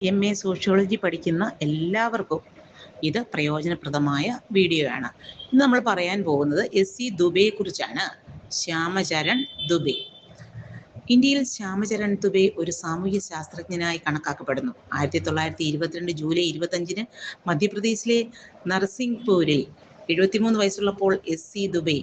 MA sociology പഠിക്കുന്ന എല്ലാവർക്കും ഇത് പ്രയോജനപ്രദമായ വീഡിയോ ആണ്. ഇന്ന് നമ്മൾ പറയാൻ പോകുന്നത് SC ദുബെയെ കുറിച്ചാണ്. ശ്യാമചരൺ ദുബെ. ഇന്ത്യയിൽ ശ്യാമചരൺ ദുബെ ഒരു സാമൂഹ്യ ശാസ്ത്രജ്ഞനായി കണക്കാക്കപ്പെടുന്നു. 1922 ജൂലൈ 25 മധ്യപ്രദേശിലെ നർസിംഗ്പൂരിൽ 73 വയസ്സുള്ളപ്പോൾ SC ദുബെ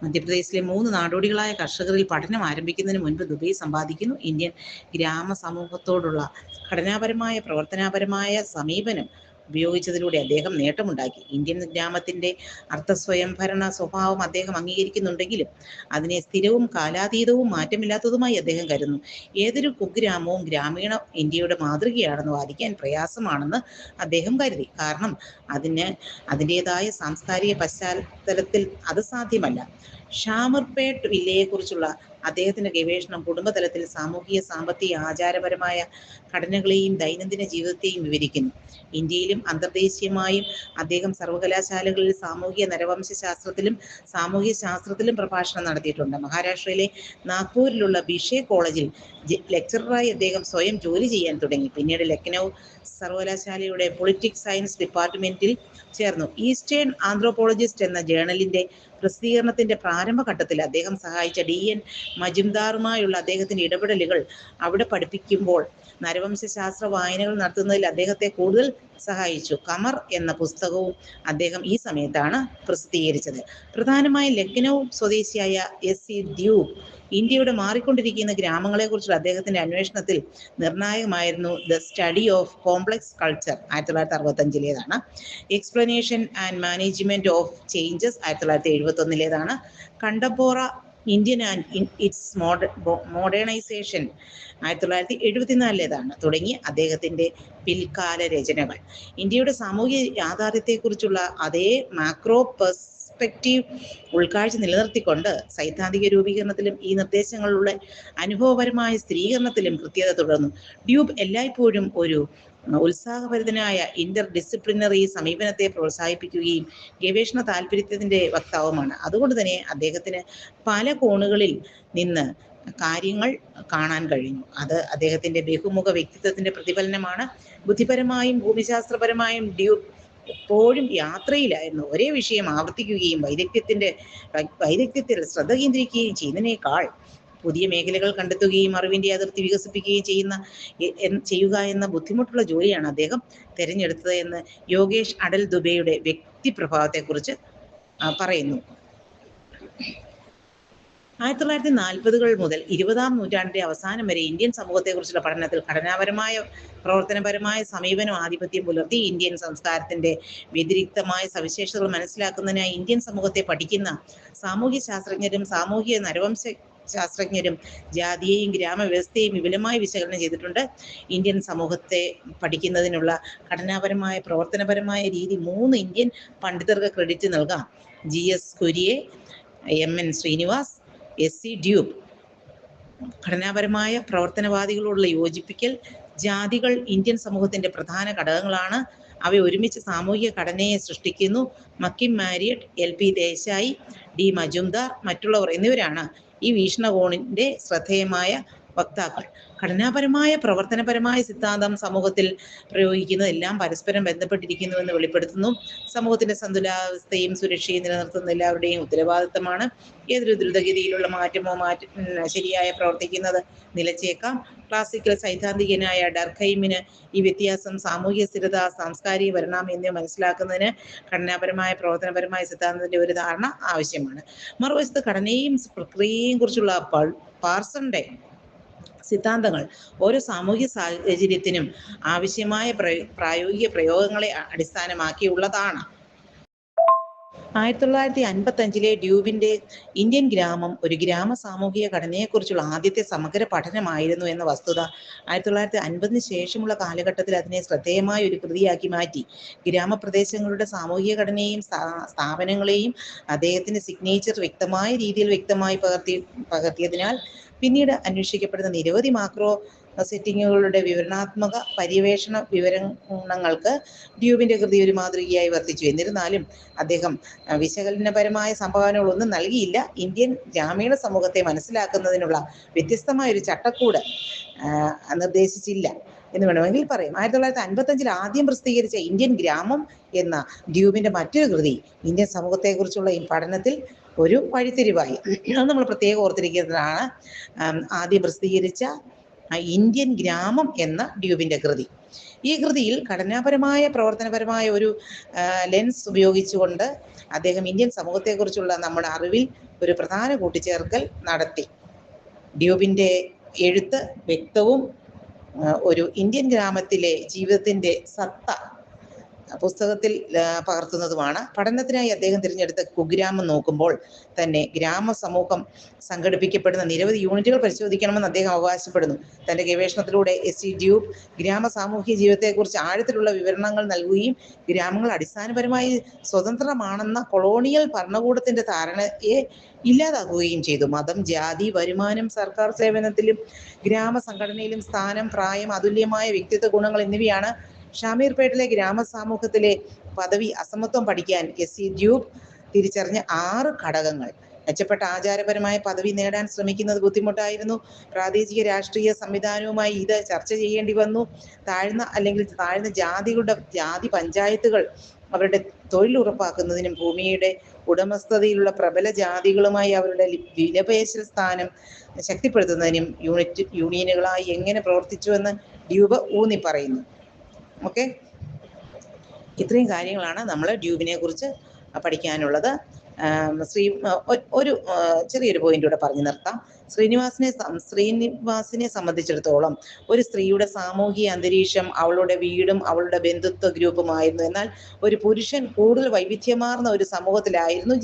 മധ്യപ്രദേശിലെ 3 നാടോടികളായ കർഷകരിൽ പഠനം ആരംഭിക്കുന്നതിന് മുൻപ് ദുബെ സമ്പാദിക്കുന്നു. ഇന്ത്യൻ ഗ്രാമ സമൂഹത്തോടുള്ള ഘടനാപരമായ പ്രവർത്തനപരമായ സമീപനം ഉപയോഗിച്ചതിലൂടെ അദ്ദേഹം നേട്ടമുണ്ടാക്കി. ഇന്ത്യൻ ഗ്രാമത്തിന്റെ അർത്ഥസ്വയംഭരണ സ്വഭാവം അദ്ദേഹം അംഗീകരിക്കുന്നുണ്ടെങ്കിലും അതിനെ സ്ഥിരവും കാലാതീതവും മാറ്റമില്ലാത്തതുമായി അദ്ദേഹം കരുതുന്നു. ഏതൊരു കുഗ്രാമവും ഗ്രാമീണ ഇന്ത്യയുടെ മാതൃകയാണെന്ന് വാദിക്കാൻ പ്രയാസമാണെന്ന് അദ്ദേഹം കരുതി. കാരണം അതിൻ്റെതായ സാംസ്കാരിക പശ്ചാത്തലത്തിൽ അത് സാധ്യമല്ല. ഷാമർപേട്ട് വില്ലയെക്കുറിച്ചുള്ള അദ്ദേഹത്തിന്റെ ഗവേഷണം കുടുംബതലത്തിൽ സാമൂഹിക, സാമ്പത്തിക, ആചാരപരമായ ഘടനകളെയും ദൈനംദിന ജീവിതത്തെയും വിവരിക്കുന്നു. ഇന്ത്യയിലും അന്തർദേശീയമായും അദ്ദേഹം സർവകലാശാലകളിൽ സാമൂഹിക നരവംശാസ്ത്രത്തിലും സാമൂഹ്യ ശാസ്ത്രത്തിലും പ്രഭാഷണം നടത്തിയിട്ടുണ്ട്. മഹാരാഷ്ട്രയിലെ നാഗ്പൂരിലുള്ള ബിഷെ കോളേജിൽ ലെക്ചററായി അദ്ദേഹം സ്വയം ജോലി ചെയ്യാൻ തുടങ്ങി. പിന്നീട് ലക്നൗ സർവകലാശാലയുടെ പൊളിറ്റിക്സ് സയൻസ് ഡിപ്പാർട്ട്മെന്റിൽ ചേർന്നു. ഈസ്റ്റേൺ ആന്ത്രോപോളജിസ്റ്റ് എന്ന ജേണലിന്റെ പ്രസിദ്ധീകരണത്തിന്റെ പ്രാരംഭഘട്ടത്തിൽ അദ്ദേഹം സഹായിച്ച DN മജുംദാറുമായുള്ള അദ്ദേഹത്തിന്റെ ഇടപെടലുകൾ അവിടെ പഠിപ്പിക്കുമ്പോൾ നരവംശാസ്ത്ര വായനകൾ നടത്തുന്നതിൽ അദ്ദേഹത്തെ കൂടുതൽ സഹായിച്ചു. കമർ എന്ന പുസ്തകവും അദ്ദേഹം ഈ സമയത്താണ് പ്രസിദ്ധീകരിച്ചത്. പ്രധാനമായും ലക്നൗ സ്വദേശിയായ SC ദ്യൂബ് ഇന്ത്യയുടെ മാറിക്കൊണ്ടിരിക്കുന്ന ഗ്രാമങ്ങളെക്കുറിച്ചുള്ള അദ്ദേഹത്തിന്റെ അന്വേഷണത്തിൽ നിർണായകമായിരുന്നു. The study of complex culture 1965 explanation and management of changes 1971 contemporary Indian and its modernisation 1974 തുടങ്ങിയ അദ്ദേഹത്തിന്റെ പിൽക്കാല രചനകൾ. ഇന്ത്യയുടെ സാമൂഹിക യാഥാർത്ഥ്യത്തെക്കുറിച്ചുള്ള അതേ മാക്രോ പെർസ്പെക്റ്റീവ് ഉൾക്കാഴ്ച നിലനിർത്തിക്കൊണ്ട് സൈദ്ധാന്തിക രൂപീകരണത്തിലും ഈ നിർദ്ദേശങ്ങളുടെ അനുഭവപരമായ സ്ഥിരീകരണത്തിലും കൃത്യത തുടർന്നു. ഡ്യൂബ് എല്ലായ്പ്പോഴും ഒരു ഉത്സാഹഭരിതനായ ഇന്റർ ഡിസിപ്ലിനറി സമീപനത്തെ പ്രോത്സാഹിപ്പിക്കുകയും ഗവേഷണ താല്പര്യത്തിന്റെ വക്താവുമാണ്. അതുകൊണ്ട് തന്നെ അദ്ദേഹത്തിന് പല കോണുകളിൽ നിന്ന് കാര്യങ്ങൾ കാണാൻ കഴിഞ്ഞു. അത് അദ്ദേഹത്തിന്റെ ബഹുമുഖ വ്യക്തിത്വത്തിന്റെ പ്രതിഫലനമാണ്. ബുദ്ധിപരമായും ഭൂമിശാസ്ത്രപരമായും ഡ്യൂബ് എപ്പോഴും യാത്രയിലായിരുന്നു. ഒരേ വിഷയം ആവർത്തിക്കുകയും വൈദഗ്ധ്യത്തിൽ ശ്രദ്ധ കേന്ദ്രീകരിക്കുകയും ചെയ്യുന്നതിനേക്കാൾ പുതിയ മേഖലകൾ കണ്ടെത്തുകയും അറിവിന്റെ അതിർത്തി വികസിപ്പിക്കുകയും ചെയ്യുക എന്ന ബുദ്ധിമുട്ടുള്ള ജോലിയാണ് അദ്ദേഹം തിരഞ്ഞെടുത്തത് എന്ന് യോഗേഷ് അടൽ ദുബെയുടെ വ്യക്തിപ്രഭാവത്തെക്കുറിച്ച് പറയുന്നു. 1940 മുതൽ 20-ാം നൂറ്റാണ്ടിന്റെ അവസാനം വരെ ഇന്ത്യൻ സമൂഹത്തെക്കുറിച്ചുള്ള പഠനത്തിൽ ഘടനാപരമായ പ്രവർത്തനപരമായ സമീപനം ആധിപത്യം പുലർത്തി. ഇന്ത്യൻ സംസ്കാരത്തിന്റെ വ്യതിരിക്തമായ സവിശേഷതകൾ മനസ്സിലാക്കുന്നതിനായി ഇന്ത്യൻ സമൂഹത്തെ പഠിക്കുന്ന സാമൂഹ്യ ശാസ്ത്രജ്ഞരും സാമൂഹിക നരവംശ ശാസ്ത്രജ്ഞരും ജാതിയെയും ഗ്രാമവ്യവസ്ഥയെയും വിപുലമായി വിശകലനം ചെയ്തിട്ടുണ്ട്. ഇന്ത്യൻ സമൂഹത്തെ പഠിക്കുന്നതിനുള്ള ഘടനാപരമായ പ്രവർത്തനപരമായ രീതി 3 ഇന്ത്യൻ പണ്ഡിതർക്ക് ക്രെഡിറ്റ് നൽകാം. GS Kurian, MN Srinivas, SC ദ്യൂബ്. ഘടനാപരമായ പ്രവർത്തനവാദികളോടുള്ള യോജിപ്പിക്കൽ. ജാതികൾ ഇന്ത്യൻ സമൂഹത്തിന്റെ പ്രധാന ഘടകങ്ങളാണ്. അവ ഒരുമിച്ച് സാമൂഹിക ഘടനയെ സൃഷ്ടിക്കുന്നു. McKim Marriott, LP Desai, D Majumdar, മറ്റുള്ളവർ എന്നിവരാണ് ഈ വീക്ഷണകോണിന്റെ ശ്രദ്ധേയമായ വക്താക്കൾ. ഘടനാപരമായ പ്രവർത്തനപരമായ സിദ്ധാന്തം സമൂഹത്തിൽ പ്രയോഗിക്കുന്നത് എല്ലാം പരസ്പരം ബന്ധപ്പെട്ടിരിക്കുന്നുവെന്ന് വെളിപ്പെടുത്തുന്നു. സമൂഹത്തിന്റെ സന്തുലിതാവസ്ഥയും സുരക്ഷയും നിലനിർത്തുന്ന എല്ലാവരുടെയും ഉത്തരവാദിത്തമാണ്. ഏതൊരു ദ്രുതഗതിയിലുള്ള മാറ്റമോ ശരിയായ പ്രവർത്തിക്കുന്നത് നിലച്ചേക്കാം. ക്ലാസിക്കൽ സൈദ്ധാന്തികനായ ഡർഖൈമിന് ഈ വ്യത്യാസം, സാമൂഹിക സ്ഥിരത, സാംസ്കാരിക പരിണാമം എന്നിവ മനസ്സിലാക്കുന്നതിന് ഘടനാപരമായ പ്രവർത്തനപരമായ സിദ്ധാന്തത്തിന്റെ ഒരു ധാരണ ആവശ്യമാണ്. മറുവശത്ത് ഘടനയും പ്രക്രിയയെയും കുറിച്ചുള്ള പാർസന്റെ സിദ്ധാന്തങ്ങൾ ഓരോ സാമൂഹിക സാഹചര്യത്തിനും ആവശ്യമായ പ്രായോഗിക പ്രയോഗങ്ങളെ അടിസ്ഥാനമാക്കിയുള്ളതാണ്. 1955 ഡ്യൂബിന്റെ ഇന്ത്യൻ ഗ്രാമം ഒരു ഗ്രാമ സാമൂഹിക ഘടനയെക്കുറിച്ചുള്ള ആദ്യത്തെ സമഗ്ര പഠനമായിരുന്നു എന്ന വസ്തുത 1950 ശേഷമുള്ള കാലഘട്ടത്തിൽ അതിനെ ശ്രദ്ധേയമായ ഒരു കൃതിയാക്കി മാറ്റി. ഗ്രാമപ്രദേശങ്ങളുടെ സാമൂഹിക ഘടനയെയും സ്ഥാപനങ്ങളെയും അദ്ദേഹത്തിന്റെ സിഗ്നേച്ചർ വ്യക്തമായ രീതിയിൽ വ്യക്തമായി പകർത്തിയതിനാൽ പിന്നീട് അന്വേഷിക്കപ്പെടുന്ന നിരവധി മാക്രോ സെറ്റിങ്ങുകളുടെ വിവരണാത്മക പര്യവേഷണ വിവരണങ്ങൾക്ക് ഡ്യൂബിന്റെ കൃതി ഒരു മാതൃകയായി വർത്തിച്ചു. എന്നിരുന്നാലും അദ്ദേഹം വിശകലനപരമായ സംഭാവനകളൊന്നും നൽകിയില്ല. ഇന്ത്യൻ ഗ്രാമീണ സമൂഹത്തെ മനസ്സിലാക്കുന്നതിനുള്ള വ്യത്യസ്തമായ ഒരു ചട്ടക്കൂട് നിർദ്ദേശിച്ചില്ല. എന്ന് വേണമെങ്കിൽ പറയും. 1955 ആദ്യം പ്രസിദ്ധീകരിച്ച ഇന്ത്യൻ ഗ്രാമം എന്ന ഡ്യൂബിന്റെ മറ്റൊരു കൃതി ഇന്ത്യൻ സമൂഹത്തെക്കുറിച്ചുള്ള ഈ പഠനത്തിൽ ഒരു വഴിത്തിരിവായി. അത് നമ്മൾ പ്രത്യേകം ഓർത്തിരിക്കുന്നതാണ്. ആദ്യം പ്രസിദ്ധീകരിച്ച ഇന്ത്യൻ ഗ്രാമം എന്ന ഡ്യൂബിന്റെ കൃതി. ഈ കൃതിയിൽ ഘടനാപരമായ പ്രവർത്തനപരമായ ഒരു ലെൻസ് ഉപയോഗിച്ചുകൊണ്ട് അദ്ദേഹം ഇന്ത്യൻ സമൂഹത്തെക്കുറിച്ചുള്ള നമ്മുടെ അറിവിൽ ഒരു പ്രധാന കൂട്ടിച്ചേർക്കൽ നടത്തി. ഡ്യൂബിന്റെ എഴുത്ത് വ്യക്തവും ഒരു ഇന്ത്യൻ ഗ്രാമത്തിലെ ജീവിതത്തിന്റെ സത്ത പുസ്തകത്തിൽ പകർത്തുന്നതുമാണ്. പഠനത്തിനായി അദ്ദേഹം തിരഞ്ഞെടുത്ത കുഗ്രാമം നോക്കുമ്പോൾ തന്നെ ഗ്രാമ സമൂഹം സംഘടിപ്പിക്കപ്പെടുന്ന നിരവധി യൂണിറ്റുകൾ പരിശോധിക്കണമെന്ന് അദ്ദേഹം അവകാശപ്പെടുന്നു. തന്റെ ഗവേഷണത്തിലൂടെ എസ്.സി. ഡ്യൂബ് ഗ്രാമ സാമൂഹ്യ ജീവിതത്തെക്കുറിച്ച് ആഴത്തിലുള്ള വിവരണങ്ങൾ നൽകുകയും ഗ്രാമങ്ങൾ അടിസ്ഥാനപരമായി സ്വതന്ത്രമാണെന്ന കൊളോണിയൽ ഭരണകൂടത്തിന്റെ ധാരണയെ ഇല്ലാതാക്കുകയും ചെയ്തു. മതം, ജാതി, വരുമാനം, സർക്കാർ സേവനത്തിലും ഗ്രാമ സംഘടനയിലും സ്ഥാനം, പ്രായം, അതുല്യമായ വ്യക്തിത്വ ഗുണങ്ങൾ എന്നിവയാണ് ഷാമീർപേട്ടിലെ ഗ്രാമ സമൂഹത്തിലെ പദവി അസമത്വം പഠിക്കാൻ എസ്.സി. ഡ്യൂബ് തിരിച്ചറിഞ്ഞ 6 ഘടകങ്ങൾ. മെച്ചപ്പെട്ട ആചാരപരമായ പദവി നേടാൻ ശ്രമിക്കുന്നത് ബുദ്ധിമുട്ടായിരുന്നു. പ്രാദേശിക രാഷ്ട്രീയ സംവിധാനവുമായി ഇത് ചർച്ച ചെയ്യേണ്ടി വന്നു. താഴ്ന്ന ജാതികളുടെ ജാതി പഞ്ചായത്തുകൾ അവരുടെ തൊഴിൽ ഉറപ്പാക്കുന്നതിനും ഭൂമിയുടെ ഉടമസ്ഥതയിലുള്ള പ്രബല ജാതികളുമായി അവരുടെ വിലപേശൽ സ്ഥാനം ശക്തിപ്പെടുത്തുന്നതിനും യൂണിയനുകളായി എങ്ങനെ പ്രവർത്തിച്ചുവെന്ന് ഡ്യൂബ് ഊന്നി പറയുന്നു. ഓക്കെ, ഇത്രയും കാര്യങ്ങളാണ് നമ്മൾ ഡ്യൂബിനെ കുറിച്ച് പഠിക്കാനുള്ളത്. ഒരു ചെറിയൊരു പോയിന്റ് കൂടെ പറഞ്ഞു നിർത്താം. ശ്രീനിവാസിനെ സംബന്ധിച്ചിടത്തോളം ഒരു സ്ത്രീയുടെ സാമൂഹിക അന്തരീക്ഷം അവളുടെ വീടും അവളുടെ ബന്ധുത്വ ഗ്രൂപ്പുമായിരുന്നു. എന്നാൽ ഒരു പുരുഷൻ കൂടുതൽ വൈവിധ്യമാർന്ന ഒരു സമൂഹത്തിലായിരുന്നു